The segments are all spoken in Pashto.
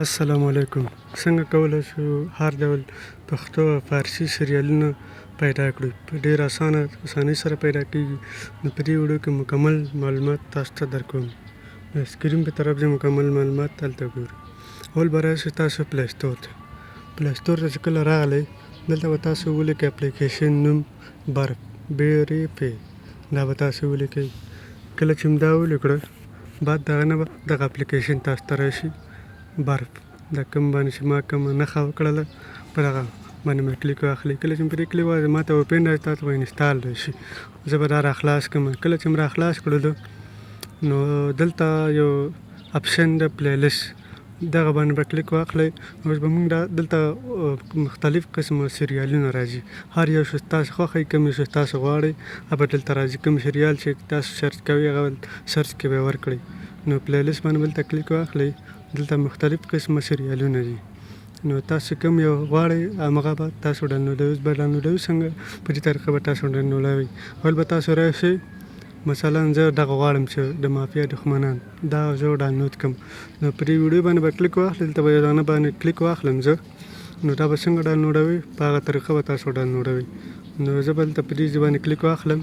السلام علیکم. څنګه کولی شو هر ډول پښتو او فارسي سریالونه پیدا کړو؟ په ډېر اسانۍ سره پیدا کېږي. نو په دې ویډیو کې مکمل معلومات تاسو ته درکوم. د سکرین په طرف ځئ، مکمل معلومات هلته ګورئ. اول به راشئ تاسو پلی سټور ته. پلی سټور ته چې کله راغلی، دلته به تاسو ولیکئ اپلیکیشن نوم برق BRIP. دا به تاسو ولیکئ. کله چې دا ولیکړه، بعد د هغه نه به دغه اپلیکیشن تاسو ته راشي، برق. دا کوم باندې چې ما کومه نښه وکړله، په دغه باندې مې کلیک واخلئ. کله چې مې پرې کلیک واخلئ، ما ته اوپن راشي، تاسو به انسټال راشي. زه به دا راخلاص کړم. کله چې مې راخلاص کړلو، نو دلته یو اپشن ده پلی لیست، دغه باندې به کلیک واخلئ. اوس به موږ دلته مختلف قسمه سریالونه راځي. هر یو چې تاسو خوښوئ، کوم یو چې تاسو غواړئ، هغه به دلته راځي. کوم سریال چې تاسو سرچ کوئ، هغه سرچ کې به یې ورکړئ. نو پلی لیست باندې به دلته کلیک واخلئ. دلته مختلف قسمه سریالونه دي. نو تاسو کوم یو غواړئ، همغه به تاسو ډاونلوډوئ. اوس به ډاونلوډوئ څنګه؟ په دې طریقه به تاسو ډاونلوډوئ. اول به تاسو راشئ، مثلا زه دغه غواړم چې د مافیا دښمنان، دا زه ډاونلوډ کړم. نو په دې ویډیو باندې به کلیک واخلئ. دلته به یو دانه باندې کلیک واخلم زه. نو دا به څنګه ډاونلوډوئ؟ په هغه طریقه به تاسو ډاونلوډوئ. نو زه به دلته په دې باندې کلیک واخلم.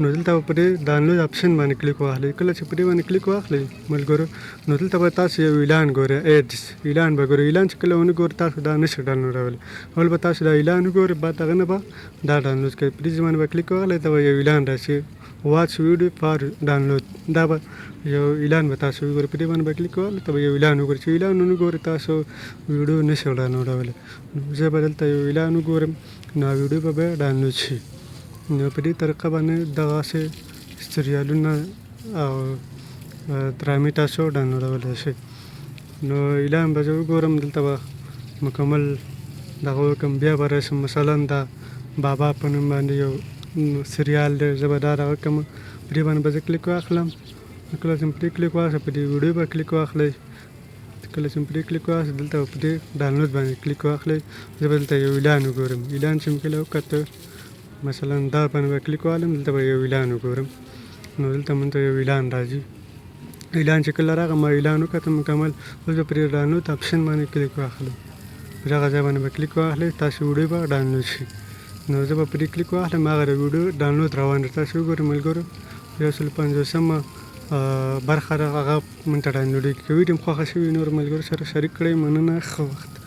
نو دلته به په دې ډاونلوډ اپشن باندې کلیک واخلئ. کله چې په دې باندې کلیک واخلئ ملګرو، نو دلته به تاسو یو اعلان ګورئ، ایډز اعلان به ګورئ. اعلان چې کله ونه ګورئ، تاسو دا نشئ ډاونلوډولی. اول به تاسو دا اعلان وګورئ، بعد هغه نه به دا ډاونلوډ کړئ. په دې باندې به کلیک واخلئ، ته به یو اعلان راشي، واچ ویډیو فار ډاونلوډ. دا به یو اعلان به تاسو وګورئ. په دې باندې به کلیک واخلئ، ته به یو اعلان وګورئ. چې اعلان ونه ګورئ، تاسو ویډیو نشئ ډاونلوډولی. نو زه به دلته یو اعلان وګورم، نو ویډیو به بیا ډاونلوډ شي. نو په دې طریقه باندې دغسې سریالونه او ډرامې تاسو ډاونلوډولی شئ. نو اعلان به زه وګورم، دلته به مکمل دغه وکړم. بیا به راشم، مثلا دا بابا په نوم باندې یو سریال دی، زه به دا دغه کړم. په دې باندې به زه کلیک واخلم. کله چې مې پرې کلیک واخلم، په دې ویډیو به کلیک واخلئ. کله چې مې پرې کلیک واخلم، دلته به په دې ډاونلوډ باندې کلیک واخلئ. زه به دلته یو اعلان وګورم. اعلان چې مې کله وکته، مثلا دا باندې به کلیک واخلم، دلته به یو اعلان وګورم. نو دلته مونږ ته یو اعلان راځي. اعلان چې کله راغی، ما اعلان وکته مکمل. اوس به پرې ډاونلوډ اپشن باندې کلیک واخلم. په دغه ځای باندې به کلیک واخلئ، تاسو ویډیو به ډاونلوډ شي. نو زه به پرې کلیک واخلم، هغه د ویډیو ډاونلوډ روان دی. تاسو وګورئ ملګرو، 150مه برخه ده، هغه مونږ ته ډاونلوډېږي. که ویډیو مو خوښه شوې وي، نورو ملګرو سره شریک کړئ. مننه، ښه وخت.